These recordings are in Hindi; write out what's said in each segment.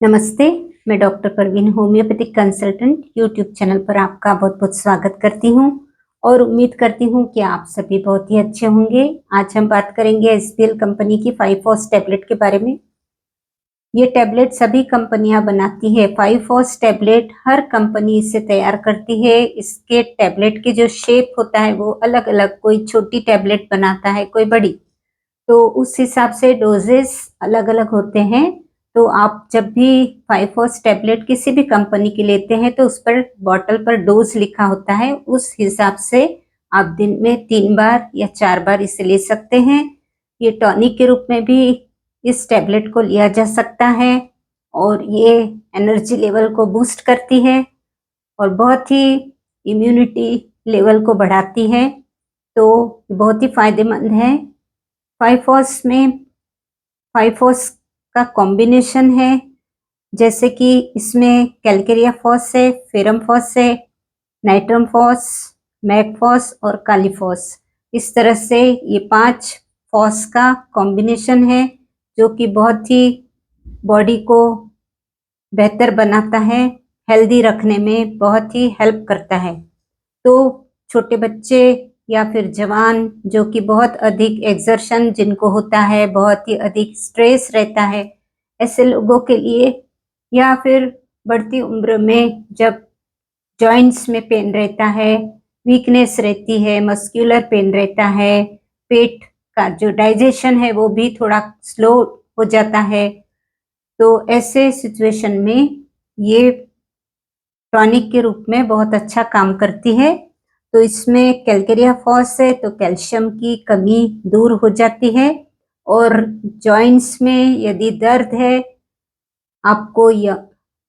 नमस्ते, मैं doctor Parveen homeopathic consultant YouTube channel पर आपका बहुत-बहुत स्वागत करती हूँ और उम्मीद करती हूँ कि आप सभी बहुत ही अच्छे होंगे। आज हम बात करेंगे एसबीएल कंपनी की 5-फॉस टैबलेट के बारे में। ये टैबलेट सभी कंपनियां बनाती है। 5-फॉस टैबलेट हर कंपनी इसे तैयार करती है। इसके टैबलेट के जो शेप होता है वो अलग-अलग, कोई छोटी टैबलेट बनाता है, कोई बड़ी। तो उस हिसाब से डोजेस अलग-अलग होते हैं। तो आप जब भी 5-फॉस टैबलेट किसी भी कंपनी की लेते हैं तो उस पर बॉटल पर डोज लिखा होता है। उस हिसाब से आप दिन में 3 बार या 4 बार इसे ले सकते हैं। ये टॉनिक के रूप में भी इस टैबलेट को लिया जा सकता है और ये एनर्जी लेवल को बूस्ट करती है और बहुत ही इम्यूनिटी लेवल को बढ़ाती है। तो बहुत ही फायदेमंद है। 5-फॉस में 5-फॉस का कॉम्बिनेशन है, जैसे कि इसमें कैलकेरिया फॉस है, फेरम फॉस है, नाइट्रम फॉस, मैक फॉस और काली फॉस। इस तरह से ये 5 फॉस का कॉम्बिनेशन है जो कि बहुत ही बॉडी को बेहतर बनाता है, हेल्दी रखने में बहुत ही हेल्प करता है। तो छोटे बच्चे या फिर जवान जो कि बहुत अधिक एक्सर्शन जिनको होता है, बहुत ही अधिक स्ट्रेस रहता है, ऐसे लोगों के लिए या फिर बढ़ती उम्र में जब जॉइंट्स में पेन रहता है, वीकनेस रहती है, मस्कुलर पेन रहता है, पेट का जो डाइजेशन है वो भी थोड़ा स्लो हो जाता है। तो ऐसे सिचुएशन में ये टॉनिक के रूप में बहुत अच्छा काम करती है। तो इसमें कैलकेरिया फॉस है तो कैल्शियम की कमी दूर हो जाती है और जॉइंट्स में यदि दर्द है आपको या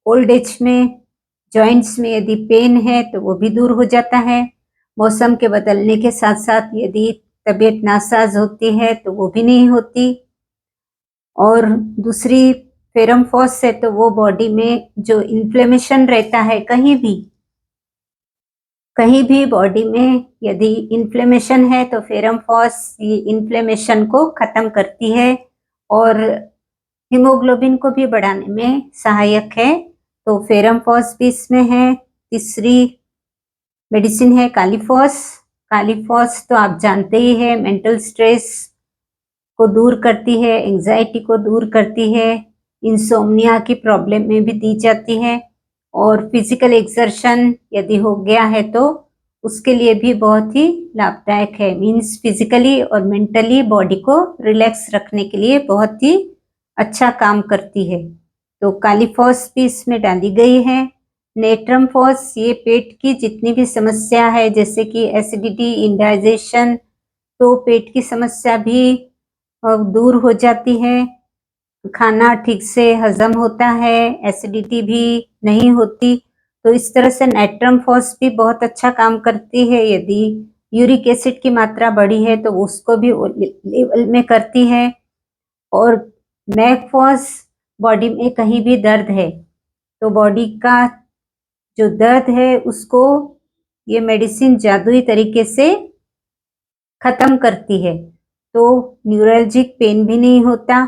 ओल्ड एज में जॉइंट्स में यदि पेन है तो वो भी दूर हो जाता है। मौसम के बदलने के साथ साथ यदि तबीयत नासाज होती है तो वो भी नहीं होती। और दूसरी फेरम फॉस है तो वो बॉडी में जो इन्फ्लेमेशन रहता है कहीं भी बॉडी में यदि इन्फ्लेमेशन है तो फेरम फॉस ये इन्फ्लेमेशन को खत्म करती है और हीमोग्लोबिन को भी बढ़ाने में सहायक है। तो फेरम फॉस भी इसमें है। तीसरी मेडिसिन है कालीफॉस। कालीफॉस तो आप जानते ही है, मेंटल स्ट्रेस को दूर करती है, एंजाइटी को दूर करती है, इंसोम्निया की प्रॉब्लम में भी दी जाती है और फिजिकल एक्सर्शन यदि हो गया है तो उसके लिए भी बहुत ही लाभदायक है। मीन्स फिजिकली और मेंटली बॉडी को रिलैक्स रखने के लिए बहुत ही अच्छा काम करती है। तो कालीफॉस भी इसमें डाली गई है। नेट्रम फॉस ये पेट की जितनी भी समस्या है जैसे कि एसिडिटी, इंडाइजेशन, तो पेट की समस्या भी दूर हो जाती है। खाना ठीक से हजम होता है, एसिडिटी भी नहीं होती। तो इस तरह से नाइट्रम फॉस भी बहुत अच्छा काम करती है। यदि यूरिक एसिड की मात्रा बढ़ी है तो उसको भी लेवल में करती है। और मैकफॉस बॉडी में कहीं भी दर्द है तो बॉडी का जो दर्द है उसको ये मेडिसिन जादुई तरीके से खत्म करती है। तो न्यूरल्जिक पेन भी नहीं होता।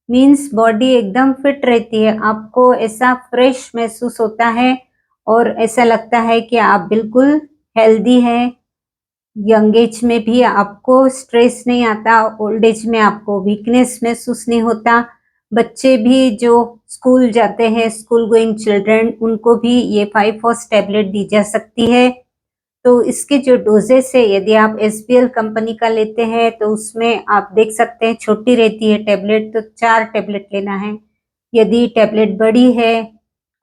मीन्स बॉडी एकदम फिट रहती है, आपको ऐसा फ्रेश महसूस होता है और ऐसा लगता है कि आप बिल्कुल हेल्दी हैं। यंग एज में भी आपको स्ट्रेस नहीं आता, ओल्ड एज में आपको वीकनेस महसूस नहीं होता। बच्चे भी जो स्कूल जाते हैं, स्कूल गोइंग चिल्ड्रन, उनको भी ये 5-फॉस टैबलेट दी जा सकती है। तो इसके जो डोजेस है यदि आप एसबीएल कंपनी का लेते हैं तो उसमें आप देख सकते हैं छोटी रहती है टैबलेट, तो 4 टैबलेट लेना है। यदि टैबलेट बड़ी है,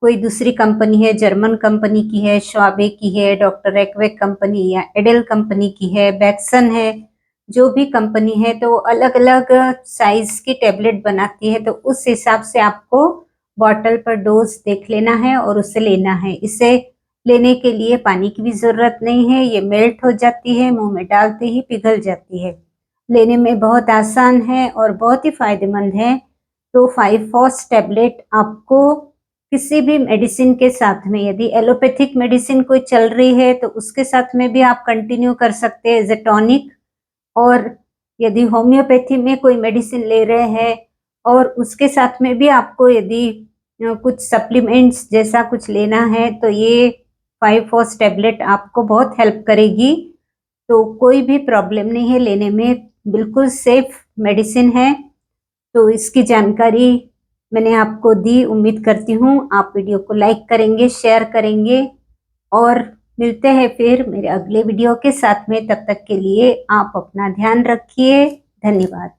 कोई दूसरी कंपनी है, जर्मन कंपनी की है, श्वाबे की है, डॉक्टर रेकवेक कंपनी या एडेल कंपनी की है, बैक्सन है, जो भी कंपनी है तो अलग-अलग साइज की टैबलेट बनाती है। तो उस हिसाब से आपको बॉटल पर डोज देख लेना है और उसे लेना है। इसे लेने के लिए पानी की भी ज़रूरत नहीं है, ये मेल्ट हो जाती है, मुँह में डालते ही पिघल जाती है। लेने में बहुत आसान है और बहुत ही फ़ायदेमंद है। तो 5-फॉस टैबलेट आपको किसी भी मेडिसिन के साथ में, यदि एलोपैथिक मेडिसिन कोई चल रही है तो उसके साथ में भी आप कंटिन्यू कर सकते हैं एज़ अ टॉनिक। और यदि होम्योपैथी में कोई मेडिसिन ले रहे हैं और उसके साथ में भी आपको यदि कुछ सप्लीमेंट्स जैसा कुछ लेना है तो ये 5 फॉस टैबलेट आपको बहुत हेल्प करेगी। तो कोई भी प्रॉब्लम नहीं है लेने में, बिल्कुल सेफ मेडिसिन है। तो इसकी जानकारी मैंने आपको दी, उम्मीद करती हूँ आप वीडियो को लाइक करेंगे, शेयर करेंगे और मिलते हैं फिर मेरे अगले वीडियो के साथ में। तब तक के लिए आप अपना ध्यान रखिए। धन्यवाद।